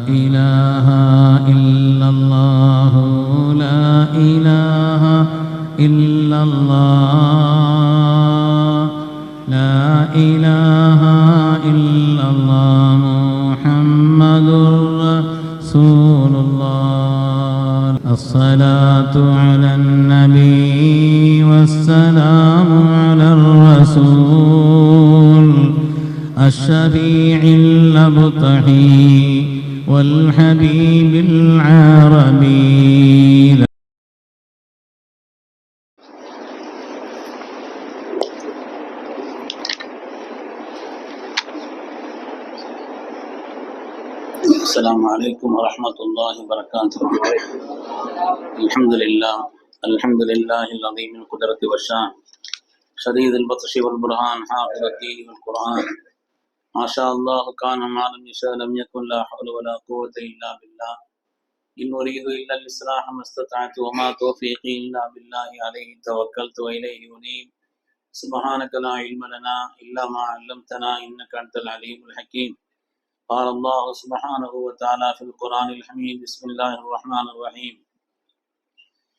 إله إلا الله لا إله إلا الله لا إله إلا الله محمد رسول الله الصلاة على النبي والسلام على الرسول الشفيع الأبطحي والحبيب العربي. السلام عليكم ورحمة الله وبركاته. الحمد لله العظيم القدرة والشان شديد البطش والبرهان حافظ الدين والقرآن ما شاء الله كان ما لم يشاء لم يكن لا حول ولا قوة إلا بالله إن أريد إلا الإصلاح ما استطعت وما توفيقي إلا بالله عليه توكلت وإليه أنيب سبحانك لا علم لنا إلا ما علمتنا إنك أنت العليم الحكيم. قال الله سبحانه وتعالى في القرآن الحميد بسم الله الرحمن الرحيم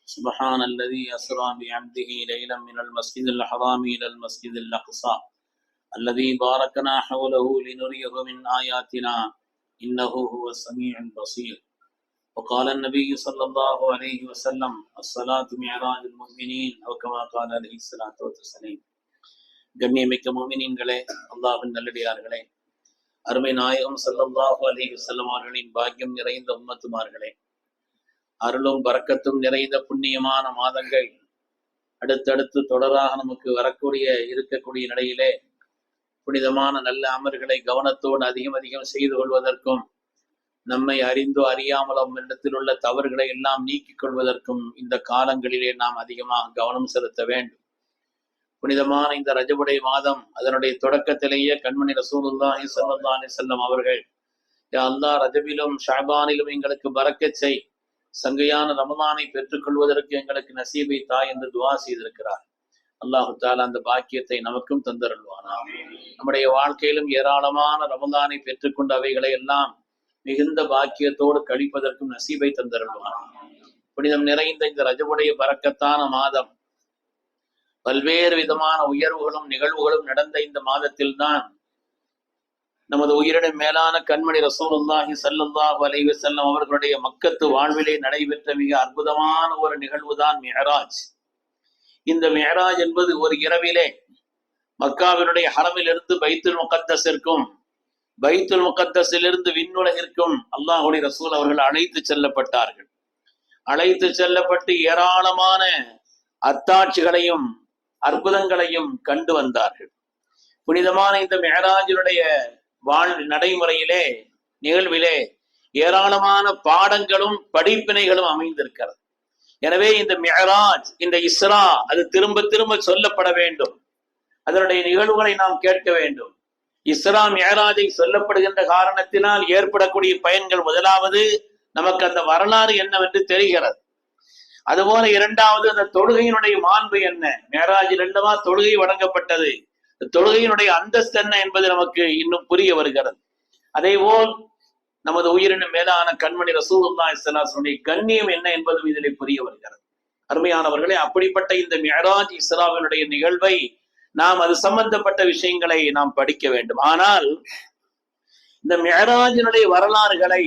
سبحان الذي أسرى بعبده ليلا من المسجد الحرام إلى المسجد الأقصى الذي باركنا حوله لنريه من آياتنا إنه هو السميع البصير. وقال النبي صلى الله عليه وسلم الصلاة معراج المؤمنين أو كما قال عليه الصلاة والسلام. கண்ணியமிக்க முஃமினீன்களே, அல்லாஹ்வின் நல்லடியார்களே, அருமை நாயகம் ஸல்லல்லாஹு அலைஹி வஸல்லம் அவர்களின் பாக்கியம் நிறைந்த உம்மத்துமார்களே, அருளும் பரக்கத்தும் நிறைந்த புண்ணியமான மாதங்கள் அடுத்தடுத்து தொடராக நமக்கு இருக்கக்கூடிய நிலையிலே புனிதமான நல்ல அமல்களை கவனத்தோடு அதிகம் செய்து கொள்வதற்கும் நம்மை அறிந்தோ அறியாமலோ இடத்தில் உள்ள தவறுகளை எல்லாம் நீக்கிக் கொள்வதற்கும் இந்த காலங்களிலே நாம் அதிகமாக கவனம் செலுத்த வேண்டும். புனிதமான இந்த ரஜபுடைய மாதம் அதனுடைய தொடக்கத்திலேயே கண்மணி ரசூலுல்லாஹி ஸல்லல்லாஹு அலைஹி வஸல்லம் அவர்கள் யா அல்லாஹ் ரஜபிலும் ஷஅபானிலும் எங்களுக்கு பரக்கத் செய், சங்கையான ரமலானை பெற்றுக் கொள்வதற்கு எங்களுக்கு நசீபை தா என்று துஆ செய்திருக்கிறார். அல்லாஹு தஆலா அந்த பாக்கியத்தை நமக்கும் தந்தருள்வானா. நம்முடைய வாழ்க்கையிலும் ஏராளமான ரமலானை பெற்றுக்கொண்ட அவைகளை எல்லாம் மிகுந்த பாக்கியத்தோடு கழிப்பதற்கும் நசீபை தந்தருள்வானா. புனிதம் நிறைந்த இந்த ரஜபுடைய பரக்கத்தான மாதம், பல்வேறு விதமான உயர்வுகளும் நிகழ்வுகளும் நடந்த இந்த மாதத்தில் தான் நமது உயிரினும் மேலான கண்மணி ரசூலுல்லாஹி ஸல்லல்லாஹு அலைஹி வஸல்லம் அவர்களுடைய மக்கத்து வாழ்விலே நடைபெற்ற மிக அற்புதமான ஒரு நிகழ்வு தான் மிஅராஜ். இந்த மிஅராஜ் என்பது ஒரு இரவிலே மக்காவினுடைய ஹரமிலிருந்து பைத்துல் முகத்தஸிற்கும் பைத்துல் முகத்தஸிலிருந்து விண்ணுலகிற்கும் அல்லாஹ்வுடைய ரசூல் அவர்கள் அழைத்து செல்லப்பட்டார்கள். அழைத்து செல்லப்பட்டு ஏராளமான அத்தாட்சிகளையும் அற்புதங்களையும் கண்டு வந்தார்கள். புனிதமான இந்த மிஅராஜினுடைய நடைமுறையிலே நிகழ்விலே ஏராளமான பாடங்களும் படிப்பினைகளும் அமைந்திருக்கிறது. எனவே இந்த மிஅராஜ், இந்த இஸ்ரா அது திரும்ப திரும்ப சொல்லப்பட வேண்டும். அதனுடைய நிகழ்வுகளை நாம் கேட்க வேண்டும். இஸ்ரா மிஅராஜை சொல்லப்படுகின்ற காரணத்தினால் ஏற்படக்கூடிய பயன்கள், முதலாவது நமக்கு அந்த வரலாறு என்னவென்று தெரிகிறது. அதுபோல இரண்டாவது அந்த தொழுகையினுடைய மாண்பு என்ன, மிஅராஜில் அல்லவா தொழுகை வழங்கப்பட்டது, தொழுகையினுடைய அந்தஸ்து என்ன என்பது நமக்கு இன்னும் புரிய வருகிறது. அதே போல் நமது உயிரினும் மேலான கண்மணி ரசூலுல்லாஹி ஸல்லல்லாஹு அலைஹி வஸல்லம் கண்ணியம் என்ன என்பதும் இதிலே புரிய வருகிறது. அருமையானவர்களே, அப்படிப்பட்ட இந்த மிஅராஜ் இஸ்ராவினுடைய நிகழ்வை நாம் அது சம்பந்தப்பட்ட விஷயங்களை நாம் படிக்க வேண்டும். ஆனால் இந்த மிஅராஜினுடைய வரலாறுகளை,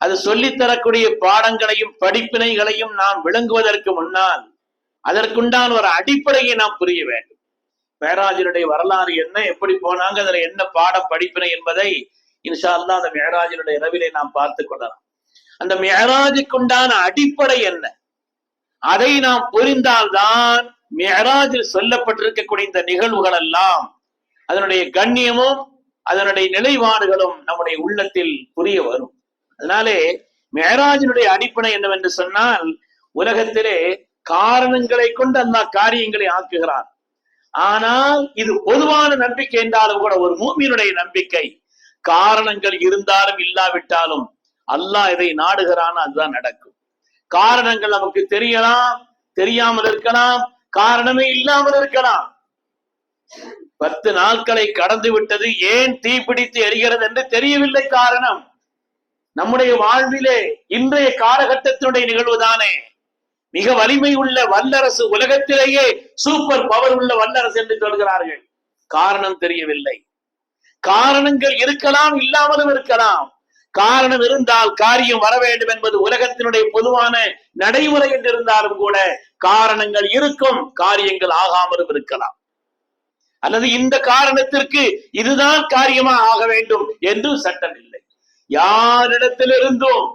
அது சொல்லித்தரக்கூடிய பாடங்களையும் படிப்பினைகளையும் நாம் விளங்குவதற்கு முன்னால் அதற்குண்டான ஒரு அடிப்படையை நாம் புரிய வேண்டும். மிஅராஜினுடைய வரலாறு என்ன, எப்படி போனாங்க, அதுல என்ன பாடம் படிப்பினை என்பதை இன்ஷா அல்லாஹ் அந்த மிஅராஜினுடைய இரவிலே நாம் பார்த்து கொள்ளலாம். அந்த மிஅராஜுக்குண்டான அடிப்படை என்ன, அதை நாம் புரிந்தால்தான் மிஅராஜில் சொல்லப்பட்டிருக்கக்கூடிய இந்த நிகழ்வுகள் எல்லாம் அதனுடைய கண்ணியமும் அதனுடைய நிலைப்பாடுகளும் நம்முடைய உள்ளத்தில் புரிய வரும். அதனாலே மிஅராஜினுடைய அடிப்படை என்னவென்று சொன்னால், உலகத்திலே காரணங்களை கொண்டு அல்லாஹ் காரியங்களை ஆக்குகிறார். ஆனால் இது பொதுவான நம்பிக்கை என்றாலும் கூட ஒரு மூமினுடைய நம்பிக்கை, காரணங்கள் இருந்தாலும் இல்லாவிட்டாலும் அல்லாஹ் இதை நாடுகிறான், அதுதான் நடக்கும். காரணங்கள் நமக்கு தெரியலாம், தெரியாமல் இருக்கலாம், காரணமே இல்லாமல் இருக்கலாம். 10 நாட்களை கடந்து விட்டது, ஏன் தீப்பிடித்து எரிகிறது என்று தெரியவில்லை காரணம். நம்முடைய வாழ்விலே இன்றைய காலகட்டத்தினுடைய நிகழ்வுதானே மிக வலிமை உள்ள வல்லரசு, உலகத்திலேயே சூப்பர் பவர் உள்ள வல்லரசு என்று சொல்கிறார்கள். காரணம் தெரியவில்லை. காரணங்கள் இருக்கலாம், இல்லாமலும் இருக்கலாம். காரணம் இருந்தால் காரியம் வர வேண்டும் என்பது உலகத்தினுடைய பொதுவான நடைமுறை என்று இருந்தாலும் கூட காரணங்கள் இருக்கும், காரியங்கள் ஆகாமலும் இருக்கலாம். அல்லது இந்த காரணத்திற்கு இதுதான் காரியமா ஆக வேண்டும் என்று சட்டம் இல்லை. யாரிடத்திலிருந்தும்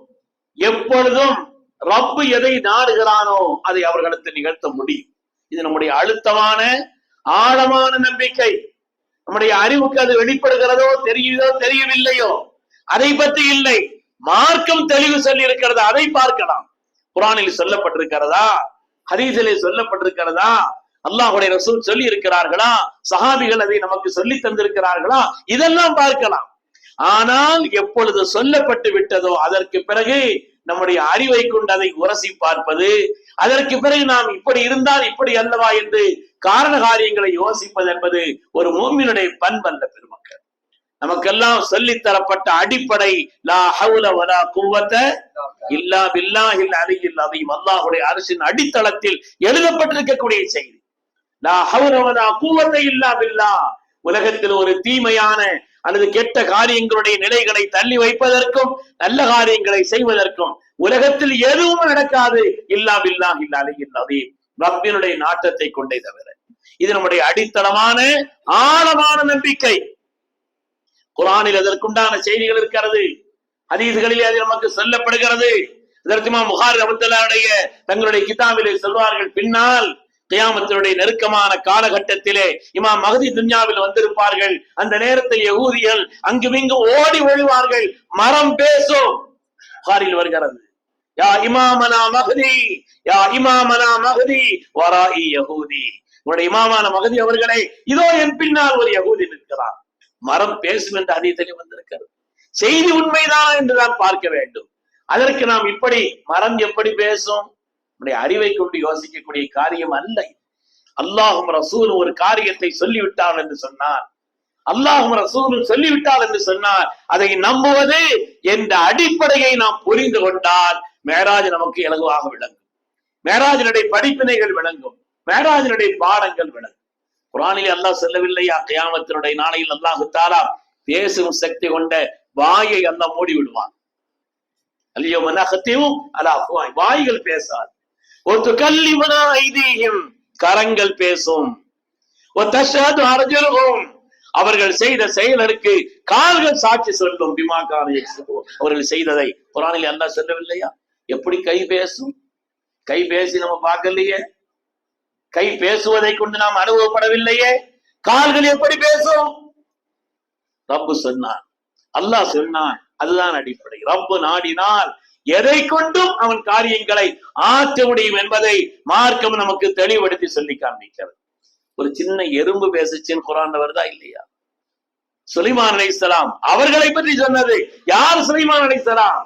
எப்பொழுதும் ரப்பு எதை நாடுகிறானோ அதை அவர்களுக்கு நிகழ்த்த முடியும். இது நம்முடைய அழுத்தமான ஆழமான நம்பிக்கை. நம்முடைய அறிவுக்கு அது வெளிப்படுகிறதோ தெரியுதோ தெரியவில்லையோ அதை பற்றி இல்லை. மார்க்கம் தெளிவு சொல்லி இருக்கிறதா அதை பார்க்கலாம். குர்ஆனில் சொல்லப்பட்டிருக்கிறதா, ஹதீஸிலே சொல்லப்பட்டிருக்கிறதா, அல்லாஹ்வுடைய ரசூல் சொல்லி இருக்கிறார்களா, சஹாபிகள் அதை நமக்கு சொல்லி தந்திருக்கிறார்களா, இதெல்லாம் பார்க்கலாம். ஆனால் எப்பொழுது சொல்லப்பட்டு விட்டதோ அதற்கு பிறகு நம்முடைய அறிவை கொண்டு அதை உரசி பார்ப்பது, அதற்கு பிறகு நாம் இப்படி இருந்தால் இப்படி அல்லவா என்று காரண காரியங்களை யோசிப்பது என்பது ஒரு மூமினுடைய பண்பல்ல. பெருமக்கள், நமக்கெல்லாம் சொல்லித்தரப்பட்ட அடிப்படை லா ஹவுல வலா குவத்த இல்லா பில்லாஹில் அலியில் அலீம், அல்லாஹ்வுடைய அரசின் அடித்தளத்தில் எழுதப்பட்டிருக்கக்கூடிய செய்தி. லா ஹவுல வலா குவத்த இல்லா பில்லாஹ். உலகத்தில் ஒரு தீமையான அல்லது கெட்ட காரியங்களுடைய நிலைகளை தள்ளி வைப்பதற்கும் நல்ல காரியங்களை செய்வதற்கும் உலகத்தில் எதுவும் நடக்காது இல்லா பில்லாஹில் அலியில் அலீம், ரப்பினுடைய நாட்டத்தை கொண்டே தவிர. இது நம்முடைய அடித்தளமான ஆழமான நம்பிக்கை. குர்ஆனில் அதற்குண்டான செய்திகள் இருக்கிறது, ஹதீஸ்களிலே அது நமக்கு சொல்லப்படுகிறது. இதற்கு இமாம் புகாரி ரஹ்மத்துல்லாஹி தங்களுடைய கிதாபிலே சொல்வார்கள், பின்னால் கியாமத்தினுடைய நெருக்கமான காலகட்டத்திலே இமாம் மஹ்தி துன்யாவில் வந்திருப்பார்கள். அந்த நேரத்தில் யகூதிகள் அங்குமிங்கு ஓடி ஒழிவார்கள், மரம் பேசும். புகாரில் வருகிறது, யா இமாமனா மஹ்தி, யா இமாமனா மஹ்தி வராஇ யகூதி. உங்களுடைய இமாமான மஹ்தி அவர்களே, இதோ என் பின்னால் ஒரு யகூதி நிற்கிறார். மரம் பேசும் என்று ஹதீஸில் வந்திருக்கிறது. செய்தி உண்மைதான் என்றுதான் பார்க்க வேண்டும். அதற்கு நாம் இப்படி மரம் எப்படி பேசும், நம்முடைய அறிவை கொண்டு யோசிக்கக்கூடிய காரியம் அல்ல. அல்லாஹும் ரசூலும் ஒரு காரியத்தை சொல்லிவிட்டால் என்று சொன்னார், அல்லாஹும் ரசூலும் சொல்லிவிட்டால் என்று சொன்னார், அதை நம்புவது என்ற அடிப்படையை நாம் புரிந்து கொண்டால் மேராஜ் நமக்கு இலகுவாக விளங்கும். மேராஜினுடைய படிப்பினைகள் விளங்கும், மேராஜினுடைய பாடங்கள் விளங்கும். குர்ஆனிலே அல்லாஹ் சொல்லவில்லையா, கியாமத்தினுடைய நாளையில் அல்லாஹ் தஆலா பேசும் சக்தி கொண்ட வாயை அல்லாஹ் மூடி விடுவான். அல்யௌம நஹ்திமு அலா அஃப்வாஹி, வாய்கள் பேசாது. வதுகல்லிமுனா ஐதீஹிம், கரங்கள் பேசும். வதஷ்ஹது அர்ஜுலுஹும், அவர்கள் செய்த செயலுக்கு கால்கள் சாட்சி சொல்லும். பிமா கான யக்ஸிபூன், அவர்கள் செய்ததை. குர்ஆனிலே அல்லாஹ் சொல்லவில்லையா, எப்படி கை பேசும்? கை பேசி நம்ம பார்க்கலையே, கை பேசுவதை கொண்டு நாம் அனுபவப்படவில்லையே, கால்கள் எப்படி பேசும்? ரப்பு சொன்னான், அல்லாஹ் சொன்னான், அதுதான் அடிப்படை. ரப்பு நாடினால் எதை கொண்டும் அவன் காரியங்களை ஆற்ற முடியும் என்பதை மார்க்கம் நமக்கு தெளிவுபடுத்தி சொல்லி காண்பிக்கிறது. ஒரு சின்ன எறும்பு பேசுச்சின்னு குர்ஆன்ல வருதா இல்லையா? சுலைமான் அலைஹிஸ்ஸலாம் அவர்களை பற்றி சொன்னது யார்? சுலைமான் அலைஹிஸ்ஸலாம்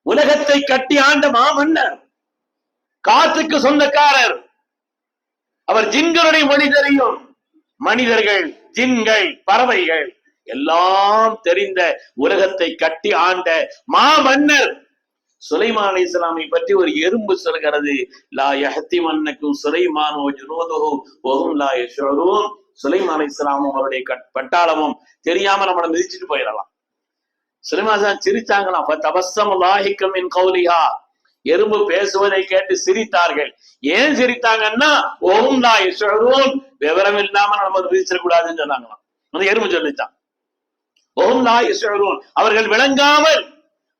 உலகத்தை கட்டி ஆண்ட மாமன்னர், காற்றுக்கு சொந்தக்காரர். அவர் ஜின்களுடைய மொழி தெரியும். மனிதர்கள், ஜின்கள், பறவைகள் எல்லாம் தெரிந்த உலகத்தை கட்டி ஆண்ட மாமன்னர் சுலைமான் அலைஹிஸ்ஸலாமை பற்றி ஒரு எறும்பு சொல்கிறது, லா யஹ்திமன்னகும் சுலைமான் வ ஜுனூதுஹு வ ஹும் லா யஷ்உரூன். சுலைமான் அலைஹிஸ்ஸலாமும் அவருடைய பட்டாளமும் தெரியாம நம்மளை மிதிச்சிட்டு போயிடலாம். சுலைமான் சிரிச்சாங்களாம், ஃபதபஸ்ஸம லாஹிகம் மின் கௌலிஹா, எறும்பு பேசுவதை கேட்டு சிரித்தார்கள். ஏன் சிரித்தாங்கன்னா, வ ஹும் லா யஷ்உரூன், விவரம் இல்லாம நம்ம மிதிச்சிடக்கூடாதுன்னு சொன்னாங்களாம். அந்த எறும்பு சொல்லிச்சான், வ ஹும் லா யஷ்உரூன், அவர்கள் விளங்காமல்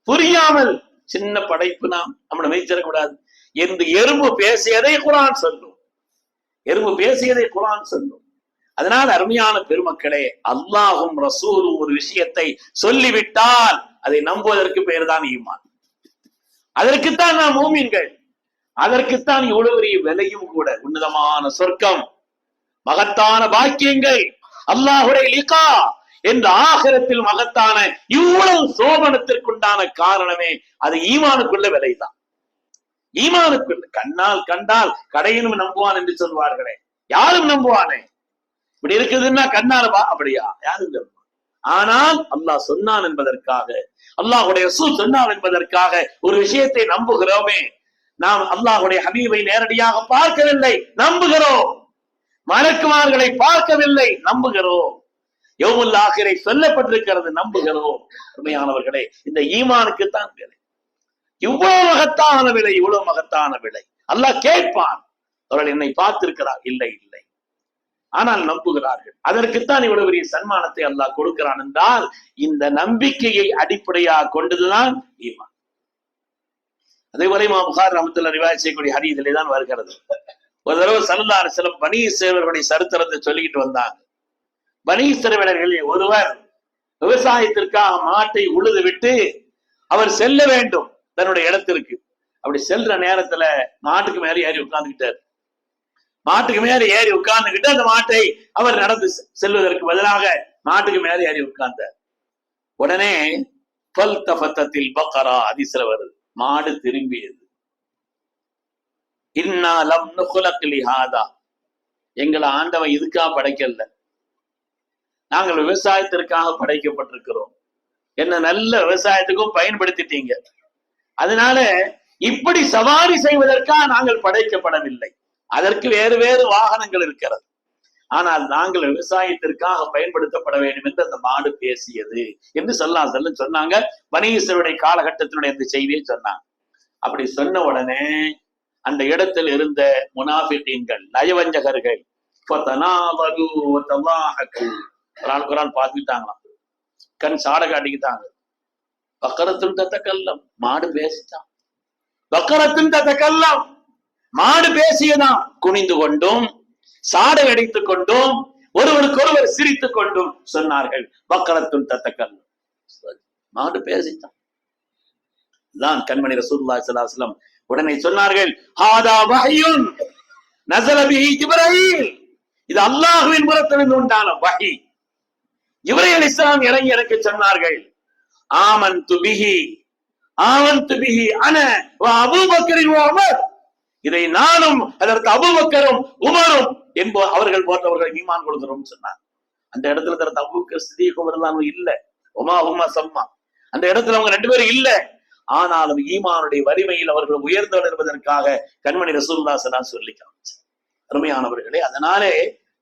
புரியாமல், சின்ன படைப்பு நாம் நம்மளை மிதிச்சிடக்கூடாது என்று எறும்பு பேசியதை குர்ஆன் சொல்லும். எறும்பு பேசியதை குர்ஆன் சொல்லும். அதனால் அருமையான பெருமக்களே, அல்லாஹும் ரசூலும் ஒரு விஷயத்தை சொல்லிவிட்டால் அதை நம்புவதற்கு பெயர் தான் ஈமான். அதற்குத்தான் நாம் மூமின்கள். அதற்குத்தான் இவ்வளவு பெரிய விலையும் கூட. உன்னதமான சொர்க்கம், மகத்தான பாக்கியங்கள், அல்லாஹுடைய லிகா என்ற ஆகிரத்தில் மகத்தான இவ்வளவு சோபனத்திற்குண்டான காரணமே அது ஈமானுக்குள்ள விலைதான். ஈமானுக்குள்ள கண்ணால் கண்டால் கடையினும் நம்புவான் என்று சொல்வார்களே, யாரும் நம்புவானே. இப்படி இருக்குதுன்னா கண்ணால் அப்படியா? யாரும் நம்புவான்? ஆனால் அல்லாஹ் சொன்னான் என்பதற்காக, அல்லாஹ்வுடைய ரசூல் சொன்னார் என்பதற்காக ஒரு விஷயத்தை நம்புகிறோமே. நாம் அல்லாஹ்வுடைய ஹபீபை நேரடியாக பார்க்கவில்லை, நம்புகிறோம். மலக்குமார்களை பார்க்கவில்லை, நம்புகிறோம். யௌமுல் ஆகிரை சொல்லப்பட்டிருக்கிறது, நம்புகிறோம். உண்மையானவர்களே, இந்த ஈமானுக்கு தான் விலை. இவ்வளவு மகத்தான விலை, இவ்வளவு மகத்தான விலை. அல்லாஹ் கேட்பான், அவர்கள் என்னை பார்த்திருக்கிறார், இல்லை இல்லை, ஆனால் நம்புகிறார்கள். அதற்குத்தான் இவ்வளவு பெரிய சன்மானத்தை அல்லாஹ் கொடுக்கிறான் என்றால் இந்த நம்பிக்கையை அடிப்படையாக கொண்டதுதான் ஈமான். அதே போல இமாம் புகாரி ரஹ்மத்துல்லாஹி ரிவாயத் செய்யக்கூடிய ஹதீஸிலே தான் வருகிறது. ஒரு தடவை ஸல்லல்லாஹு அலைஹி வஸல்லம் பனி இஸ்ரவேலர்களுடைய சரித்திரத்தை சொல்லிக்கிட்டு வந்தாங்க. பனி இஸ்ரவேலர்களில் ஒருவர் விவசாயத்திற்காக மாட்டை உழுது விட்டு அவர் செல்ல வேண்டும் தன்னுடைய இடத்திற்கு. அப்படி செல்ற நேரத்துல மாட்டுக்கு மேல ஏறி உட்கார்ந்துக்கிட்டார். மாட்டுக்கு மேல ஏறி உட்கார்ந்துகிட்டு அந்த மாட்டை அவர் நடந்து செல்வதற்கு பதிலாக மாட்டுக்கு மேல ஏறி உட்கார்ந்தார். உடனே ஃபல்தஃபத்தத்தில் பக்ரா ஹதீஸ்ல வருது, மாடு திரும்பியது. இன்னா லம் நுக்லக் லிஹாதா, எங்களை ஆண்டவன் இதுக்காக படைக்கல, நாங்கள் விவசாயத்திற்காக படைக்கப்பட்டிருக்கிறோம், என்ன நல்ல விவசாயத்துக்கும் பயன்படுத்திட்டீங்க, அதனால இப்படி சவாரி செய்வதற்காக நாங்கள் படைக்கப்படவில்லை, அதற்கு வேறு வேறு வாகனங்கள் இருக்கிறது, ஆனால் நாங்கள் விவசாயத்திற்காக பயன்படுத்தப்பட வேண்டும் என்று அந்த மாடு பேசியது என்று ஸல்லல்லாஹு அலைஹி வஸல்லம் சொன்னாங்க. பனி இஸ்ரவேலுடைய காலகட்டத்தினுடைய அந்த செய்தியை சொன்னாங்க. அப்படி சொன்ன உடனே அந்த இடத்தில் இருந்த முனாஃபிகீன்கள், நயவஞ்சகர்கள், குர்ஆன் பார்த்துட்டாங்களாம், கண் சாட காட்டிக்கிட்டாங்க. பக்கரத்துன் தத்தக்கல்லம், மாடு பேசிட்டான். பக்கரத்துன் தத்தக்கல்லம், மாடு பேசியதான். குனிந்து கொண்டும் சாடை அடித்துக் கொண்டும் ஒருவருக்கொருவர் சிரித்துக் கொண்டும் சொன்னார்கள், பக்கரத்துன் தத்தக்கல்லம், மாடு பேசிட்டான். தான் கண்மணி ரசூலுல்லாஹி ஸல்லல்லாஹு அலைஹி வஸல்லம் உடனே சொன்னார்கள், ஹாதா வஹ்யுன் நஸல பிஹி ஜிப்ரீல், இது அல்லாஹ்வின் புறத்திலிருந்து உண்டான வஹி. ஜிப்ரீல் அலைஹிஸ்ஸலாம் இறங்கி எனக்கு சொன்னார்கள், ஆமன்து பிஹி அன வ அபூபக்கர் வ உமர், இதை நானும் அதற்கு அபூபக்கரும் உமரும் என்போ அவர்கள் போன்றவர்கள் ஈமான் கொள்கிறோம் சொன்னார். அந்த இடத்துல தரத்து அபூபக்கர் சிதீக் உமர்லாம் இல்ல, உமா உமா சம்மா, அந்த இடத்துல அவங்க ரெண்டு பேரும் இல்ல. ஆனாலும் ஈமானுடைய வலிமையில் அவர்கள் உயர்ந்தவர் என்பதற்காக கண்மணி ரசூலுல்லாஹி ஸல்லல்லாஹு அலைஹி வஸல்லம் சொல்லிக்கிறாங்க. அருமையானவர்களே, அதனாலே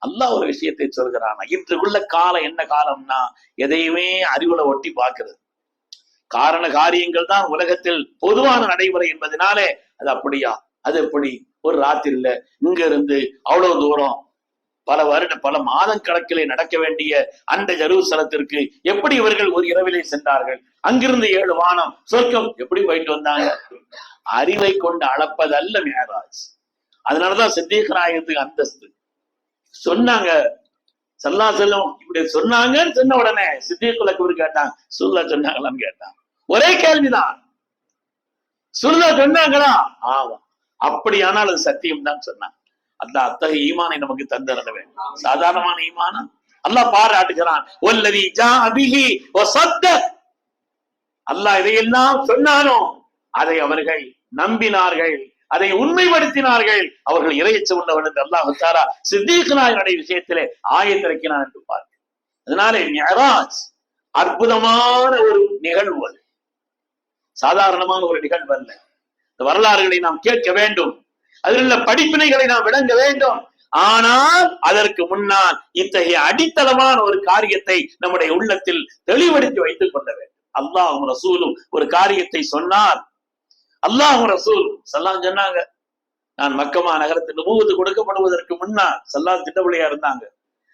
அல்லாஹ் ஒரு விஷயத்தை சொல்கிறான். இன்றுக்குள்ள காலம் என்ன காலம்னா, எதையுமே அறிவுல ஒட்டி பார்க்கிறது. காரண காரியங்கள் தான் உலகத்தில் பொதுவான நடைமுறை என்பதனாலே அது அப்படியா, அது எப்படி, ஒரு ராத்திரில இங்க இருந்து அவ்வளவு தூரம் பல மாதம் கணக்கிலே நடக்க வேண்டிய அந்த ஜெருசலத்திற்கு எப்படி இவர்கள் ஒரு இரவிலே சென்றார்கள்? அங்கிருந்து 7 வானம் சொர்க்கம் எப்படி போயிட்டு வந்தாங்க? அறிவை கொண்டு அளப்பதல்ல மிஅராஜ். அதனாலதான் சித்தீக் நாயகத்துக்கு அந்தஸ்து சொன்னாங்க. ஸல்லல்லாஹு அலைஹி வஸல்லம் இப்படி சொன்னாங்கன்னு சொன்ன உடனே சித்தீக்குல் அக்பர் கேட்டாங்க, சுல்லா சொன்னாங்களான்னு கேட்டாங்க. ஒரே கேள்விதான், சுல்லா சொன்னாங்களா? ஆமா. அப்படியானால் அது சத்தியம் தான் சொன்னாங்க. அல்லாஹ் அத்தகைய ஈமானை நமக்கு தந்திருக்க வேண்டும். சாதாரணமான ஈமானா அல்லாஹ் பாராட்டுகிறான். வல்லதி ஜாஅ பிஹி வஸத்தக், அல்லாஹ் இதையெல்லாம் சொன்னானோ அதை அவர்கள் நம்பினார்கள், அதை உண்மைப்படுத்தினார்கள், அவர்கள் இறையச்சம் உள்ளவர்கள் என்று அல்லாஹ் தஆலா சித்தீக் நாயகனுடைய விஷயத்திலே ஆயத்திறக்கினான் என்று பார்க்க. அதனாலே மிஅராஜ் அற்புதமான ஒரு நிகழ்வு, அது சாதாரணமான ஒரு நிகழ்வு அல்ல. இந்த வரலாறுகளை நாம் கேட்க வேண்டும், அதில் உள்ள படிப்பினைகளை நாம் விளங்க வேண்டும். ஆனால் அதற்கு முன்னால் இத்தகைய அடித்தளமான ஒரு காரியத்தை நம்முடைய உள்ளத்தில் தெளிவடுத்தி வைத்துக் கொள்ள வேண்டும். அல்லாஹ்வும் ரசூலும் ஒரு காரியத்தை சொன்னார். அல்லாஹ்வும் ரசூலும் ஸல்லல்லாஹு சொன்னாங்க, நான் மக்கமா நகரத்தில் நுபுவத்து கொடுக்கப்படுவதற்கு முன்னால் ஸல்லல்லாஹு திட்டவழியா இருந்தாங்க.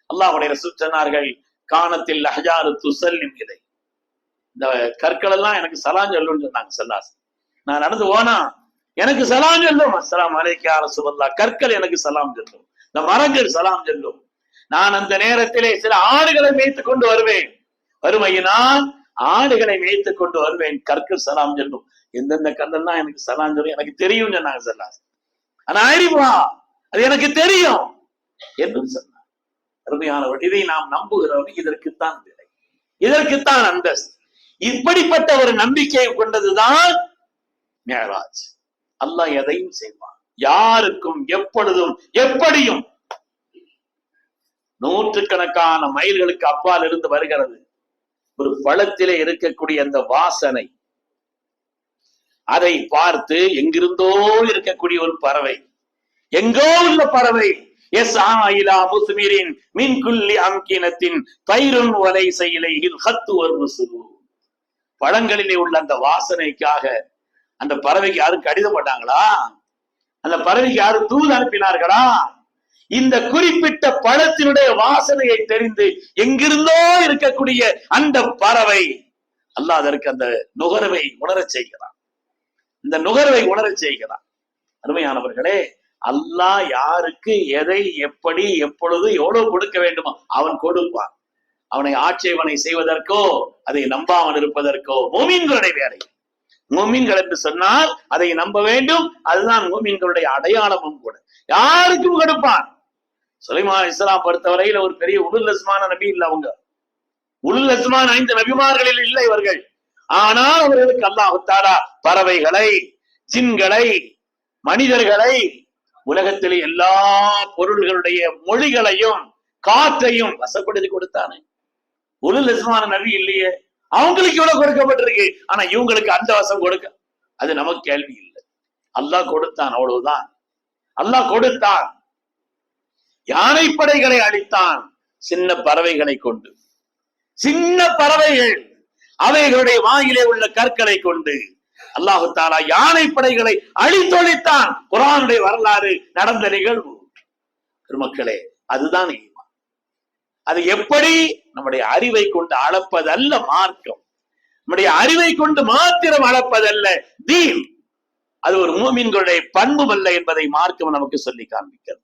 அல்லாஹ்வுடைய ரசூல் சொன்னார்கள், கானத்தில் அஹ்ஜாரு துஸல்லிம் இலை, இந்த கற்கள் எல்லாம் எனக்கு சலாம் சொல்லுன்னு சொன்னாங்க. ஸல்லல்லாஹு நான் நடந்து போனா எனக்கு சலாம் சொல்லும், அஸ்ஸலாமு அலைக்கும் யா ரசூலல்லாஹ், கற்கள் எனக்கு சலாம் சொல்லும், இந்த மரங்கள் சலாம் சொல்லும். நான் அந்த நேரத்திலே சில ஆடுகளை மேய்த்துக் கொண்டு வருவேன், வறுமையினால் ஆடுகளை மேய்த்துக் கொண்டு வருவேன், கற்கள் சலாம் சொல்லும். எந்தெந்த கல்லெல்லாம் எனக்கு சலாம் சொல்லும் எனக்கு தெரியும் சொன்னாங்க ஸல்லல்லாஹு. ஆனா அறிவா அது எனக்கு தெரியும் என்று சொன்னார். அருமையானவர், இதை நாம் நம்புகிறோம். இதற்குத்தான் விலை, இதற்குத்தான் அந்தஸ்து. இப்படிப்பட்ட ஒரு நம்பிக்கையை கொண்டதுதான் மிஅராஜ். அல்லாஹ் எதையும் செய்வான், யாருக்கும் எப்பொழுதும் எப்படியும். 100 கணக்கான மைல்களுக்கு அப்பால் இருந்து வருகிறது. ஒரு பழத்திலே இருக்கக்கூடிய அந்த வாசனை, அதை பார்த்து எங்கிருந்தோ இருக்கக்கூடிய ஒரு பறவை, எங்கோ உள்ள பறவை, பழங்களிலே உள்ள அந்த வாசனைக்காக அந்த பறவைக்கு யாரும் கடிதம் போட்டாங்களா? அந்த பறவைக்கு யாரும் தூது அனுப்பினார்களா? இந்த குறிப்பிட்ட பழத்தினுடைய வாசனையை தெரிந்து எங்கிருந்தோ இருக்கக்கூடிய அந்த பறவை அல்லாஹ் அதற்கு அந்த நுகர்வை உணரச் செய்கிறான். இந்த நுகர்வை உணரச் செய்கிறான். அருமையானவர்களே, அல்லாஹ் யாருக்கு எதை எப்படி எப்பொழுது எவ்வளவு கொடுக்க வேண்டுமோ அவன் கொடுப்பான். அவனை ஆட்சேபனை செய்வதற்கோ அதை நம்பாமல் இருப்பதற்கோ மூமின்களுடைய வேலை. மூமின்கள் என்று சொன்னால் அதை நம்ப வேண்டும். அதுதான் மூமின்களுடைய அடையாளமும் கூட. யாருக்கும் கொடுப்பான். சுலைமான் அலைஹிஸ்ஸலாம் பொறுத்தவரையில் ஒரு பெரிய உலுல் அஸ்மான நபி இல்லை. அவங்க உலுல் அஸ்மான் 5 நபிமார்களில் இல்லை இவர்கள். ஆனால் அவர்களுக்கு அல்லாஹ் தஆலா பறவைகளை, ஜின்களை, மனிதர்களை, உலகத்திலே எல்லா பொருள்களுடைய மொழிகளையும் காற்றையும் வசப்படுத்தி கொடுத்தானே. உலுல் அஸ்மான நபி இல்லையே, அவங்களுக்கு இவ்வளவு கொடுக்கப்பட்டிருக்கு. ஆனா இவங்களுக்கு அந்த வசம் கொடுக்க, அது நமக்கு கேள்வி இல்லை. அல்லாஹ் கொடுத்தான், அவ்வளவுதான். அல்லாஹ் கொடுத்தான். யானைப்படைகளை அழித்தான் சின்ன பறவைகளை கொண்டு. சின்ன பறவைகள் அவைகளுடைய வாயிலே உள்ள கற்களை கொண்டு அல்லாஹு தஆலா யானைப்படைகளை அழித்தொழித்தான். குர்ஆனுடைய வரலாறு நடந்த நிகழ்வு. பெருமக்களே, அதுதான் ஈமான். அது எப்படி? நம்முடைய அறிவை கொண்டு அளப்பதல்ல மார்க்கம். நம்முடைய அறிவை கொண்டு மாத்திரம் அளப்பதல்ல தீன். அது ஒரு மூமின்களுடைய பண்பும் அல்ல என்பதை மார்க்கம் நமக்கு சொல்லி காண்பிக்கிறது.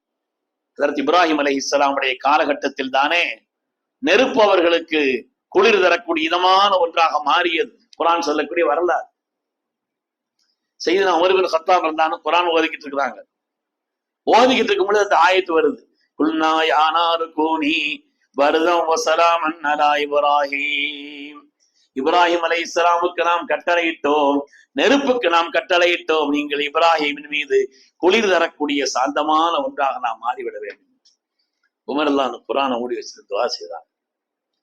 ஹஜ்ரத் இப்ராஹிம் அலைஹிஸ்ஸலாமுடைய காலகட்டத்தில் தானே நெருப்பு அவர்களுக்கு குளிர் தரக்கூடிய இதமான ஒன்றாக மாறியது. குர்ஆன் சொல்லக்கூடிய வரலாறு. சையதுனா உமர் இப்னு கத்தாப் இருந்தாங்க, குர்ஆன் ஓதிக்கிட்டு இருக்கிறாங்க. ஓதிக்கிட்டு இருக்கும் பொழுது அந்த ஆயத்து வருது. குல்னா யா நாரு கூனி பர்தம் வ ஸலாமன் அலா இப்ராஹிம். இப்ராஹிம் அலைஹிஸ்ஸலாமுக்கு நாம் கட்டளையிட்டோம், நெருப்புக்கு நாம் கட்டளையிட்டோம், நீங்கள் இப்ராஹிமின் மீது குளிர் தரக்கூடிய சாந்தமான ஒன்றாக நாம் மாறிவிட வேண்டும். உமர் அல்லாஹ் குர்ஆனை மூடி வச்சிட்டு துஆ செய்தார்.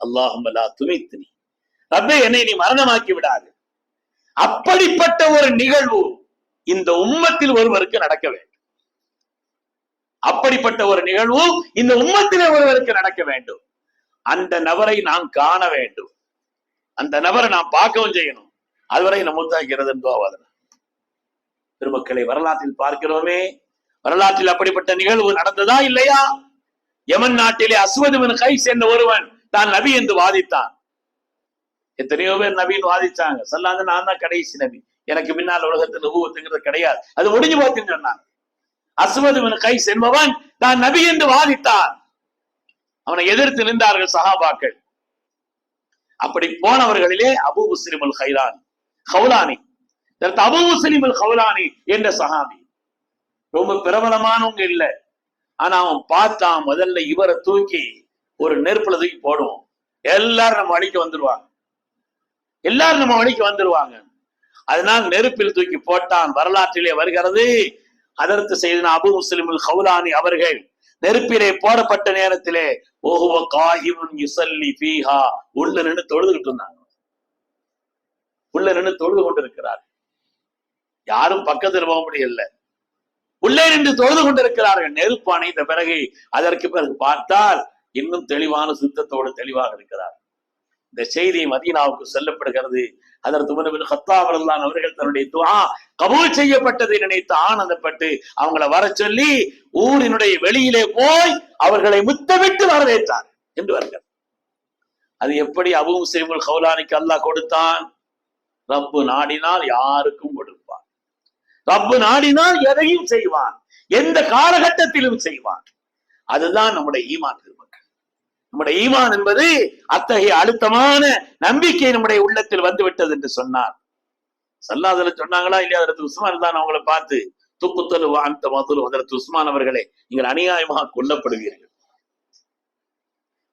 அல்லாஹும்ம லா துமித்னி, ரப்பே என்னை நீ மரணமாக்கி விடாது. அப்படிப்பட்ட ஒரு நிகழ்வு இந்த உம்மத்தில் ஒருவருக்கு நடக்க வேண்டும். அப்படிப்பட்ட ஒரு நிகழ்வு இந்த உம்மத்திலே ஒருவருக்கு நடக்க வேண்டும். அந்த நபரை நாம் காண வேண்டும். அந்த நபரை நாம் பார்க்கவும் செய்யணும். அதுவரை நம்ம மூத்தாக்கிறது என்றுவாதன. பெருமக்களை, வரலாற்றில் பார்க்கிறோமே, வரலாற்றில் அப்படிப்பட்ட நிகழ்வு நடந்ததா இல்லையா? யமன் நாட்டிலே அஸ்வத் இப்னு கைஸ் என்ற ஒருவன் தான் நபி என்று வாதித்தான். எத்தனையோ பேர் நபின்னு வாதிச்சாங்க. சொல்லாங்க, நான் தான் கடைசி நபி, எனக்கு பின்னால் உலகத்தில் நுபுவத்துங்கிறது கிடையாது, அது முடிஞ்சு போச்சுன்னு சொன்னாங்க. அஸ்வத் இப்னு கைஸ் என்பவன் தான் நபி என்று வாதித்தான். அவனை எதிர்த்து நின்றார்கள் சஹாபாக்கள். அப்படி போனவர்களிலே அபூ முஸ்லிம் அல் ஹவுலானி, அபூ முஸ்லிம் அல் ஹவுலானி என்ற சஹாபி ரொம்ப பிரபலமானவங்க இல்லை. ஆனா அவன் பார்த்தான், முதல்ல இவரை தூக்கி ஒரு நெருப்புல தூக்கி போடுவோம், எல்லாரும் நம்ம வழிக்கு வந்துருவாங்க, எல்லாரும் நம்ம வழிக்கு வந்துருவாங்க. அதனால் நெருப்பில் தூக்கி போட்டான். வரலாற்றிலே வருகிறது, அதற்கு செய்தன அபூ முஸ்லிம் அல் ஹவுலானி அவர்கள் நெருப்பிலே போடப்பட்ட நேரத்திலே ஓஹுவ காஹிமுன் யுஸல்லி ஃபீஹா, உள்ள நின்று தொழுதுகிட்டு இருந்தாங்க. உள்ள நின்று தொழுது கொண்டிருக்கிறார். யாரும் பக்கத்தில் போக முடியல. உள்ளே நின்று தொழுது கொண்டிருக்கிறார்கள். நெருப்பு அணைந்த பிறகு அதற்கு பிறகு பார்த்தால் இன்னும் தெளிவான சுத்தத்தோடு தெளிவாக இருக்கிறார். இந்த செய்தி மதீனாவுக்கு சொல்லப்படுகிறது. அதற்கு உமர் இப்னு கத்தாப் ரலியல்லாஹு அன்ஹு அவர்கள் தன்னுடைய துஆ கபூல் செய்யப்பட்டதை நினைத்து ஆனந்தப்பட்டு அவங்களை வர சொல்லி ஊரினுடைய வெளியிலே போய் அவர்களை முத்தமிட்டு வரவேற்றார் என்று வருகிறார். அது எப்படி அபூ முஸ்லிம் அல் ஹவுலானிக்கு அல்லாஹ் கொடுத்தான்? ரப்பு நாடினால் யாருக்கும் கொடுப்பான். ரப்பு நாடினால் எதையும் செய்வான், எந்த காலகட்டத்திலும் செய்வான். அதுதான் நம்முடைய ஈமான். நம்முடைய ஈமான் என்பது அத்தகைய அழுத்தமான நம்பிக்கை நம்முடைய உள்ளத்தில் வந்து விட்டது என்று சொன்னார். சல்லாதுல சொன்னாங்களா இல்லையா? அதற்கு உஸ்மான் தான் அவங்களை பார்த்து துக்குத்தலு வாந்த மதுரு, அதற்கு உஸ்மான் அவர்களே, நீங்கள் அநியாயமாக கொல்லப்படுவீர்கள்,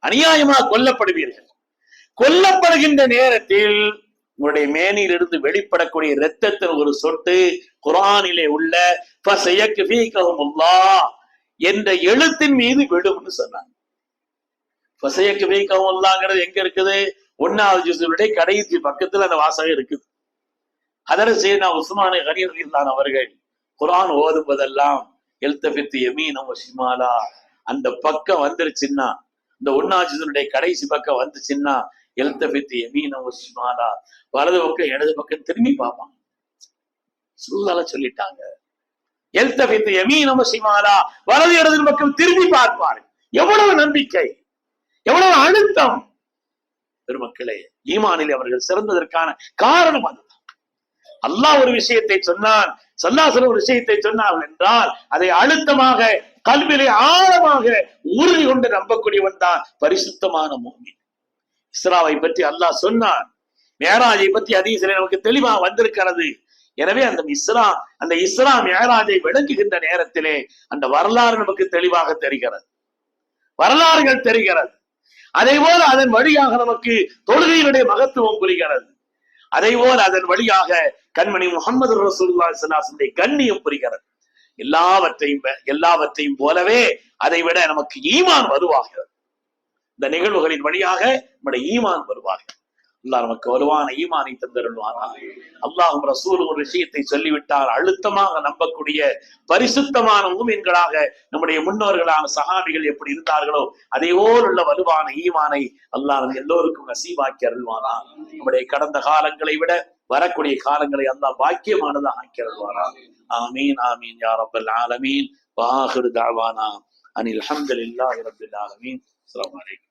அநியாயமாக கொல்லப்படுவீர்கள். கொல்லப்படுகின்ற நேரத்தில் உங்களுடைய மேனியிலிருந்து வெளிப்படக்கூடிய இரத்தத்தின் ஒரு சொட்டு குர்ஆனிலே உள்ள ஃபஸயக்ஃபீகஹுமுல்லாஹ் என்ற எழுத்தின் மீது விழும்னு சொன்னாங்க. ஃபஸயக்ஃபீகஹுமுல்லாஹ்ங்கிறது எங்க இருக்குது? 1வது ஜுஸுடைய கடைசி பக்கத்துல அந்த வாசகம் இருக்குது. ஹதரத் சையதுனா உஸ்மான் கனி ரலியல்லாஹு அவர்கள் குர்ஆன் ஓதுவதெல்லாம் எல்தஃபித் யமீனன் வ ஷிமாலா, அந்த பக்கம் வந்துருச்சுன்னா, இந்த 1வது ஜுஸுடைய கடைசி பக்கம் வந்துச்சுன்னா எல்தஃபித் யமீனன் வ ஷிமாலா, வலது பக்கம் இடது பக்கம் திரும்பி பார்ப்பாங்க. ஸல்லல்லாஹு சொல்லிட்டாங்க, எல்தஃபித் யமீனன் வ ஷிமாலா, வலது இடது பக்கம் திரும்பி பார்ப்பார். எவ்வளவு நம்பிக்கை, எவ்வளவு அழுத்தம்! பெருமக்களே, ஈமானில் அவர்கள் சிறந்ததற்கான காரணம் அதுதான். அல்லாஹ் ஒரு விஷயத்தை சொன்னான், ஸல்லல்லாஹு ஒரு விஷயத்தை சொன்னார்கள் என்றால் அதை அழுத்தமாக கல்விலே ஆழமாக உறுதி கொண்டு நம்பக்கூடியவன் தான் பரிசுத்தமான மூமின். இஸ்ராவை பற்றி அல்லாஹ் சொன்னான், மிஅராஜை பற்றி ஹதீஸிலே நமக்கு தெளிவாக வந்திருக்கிறது. எனவே அந்த இஸ்ரா மிஅராஜை விளங்குகின்ற நேரத்திலே அந்த வரலாறு நமக்கு தெளிவாக தெரிகிறது, வரலாறுகள் தெரிகிறது. அதே போல அதன் வழியாக நமக்கு தொழுகையினுடைய மகத்துவம் புரிகிறது. அதே போல அதன் வழியாக கண்மணி முஹம்மது ரசூலுல்லாஹி ஸல்லல்லாஹு அலைஹி வஸல்லம் கண்ணியம் புரிகிறது. எல்லாவற்றையும் போலவே அதை விட நமக்கு ஈமான் வருவாகிறது. இந்த நிகழ்வுகளின் வழியாக நம்முடைய ஈமான் வருவார்கள். அல்லாஹ் நமக்கு வலுவான ஈமானை தந்தருள்வானா. அல்லாஹ்வும் ரசூலும் ஒரு விஷயத்தை சொல்லிவிட்டால் அழுத்தமாக நம்பக்கூடிய பரிசுத்தமான மூமின்களாக நம்முடைய முன்னோர்களான சஹாபிகள் எப்படி இருந்தார்களோ அதே போல் உள்ள வலுவான ஈமானை அல்லாஹ் நம்ம எல்லோருக்கும் நசீபாக்கி அருள்வானா. நம்முடைய கடந்த காலங்களை விட வரக்கூடிய காலங்களை அல்லாஹ் பாக்கியமானதாக ஆக்கி அருள்வானா. ஆமீன் ஆமீன் யா ரப்பல் ஆலமீன். வ ஆகிரு தஅவானா அனில் ஹம்துலில்லாஹி ரப்பில் ஆலமீன். அஸ்ஸலாமு அலைக்கும்.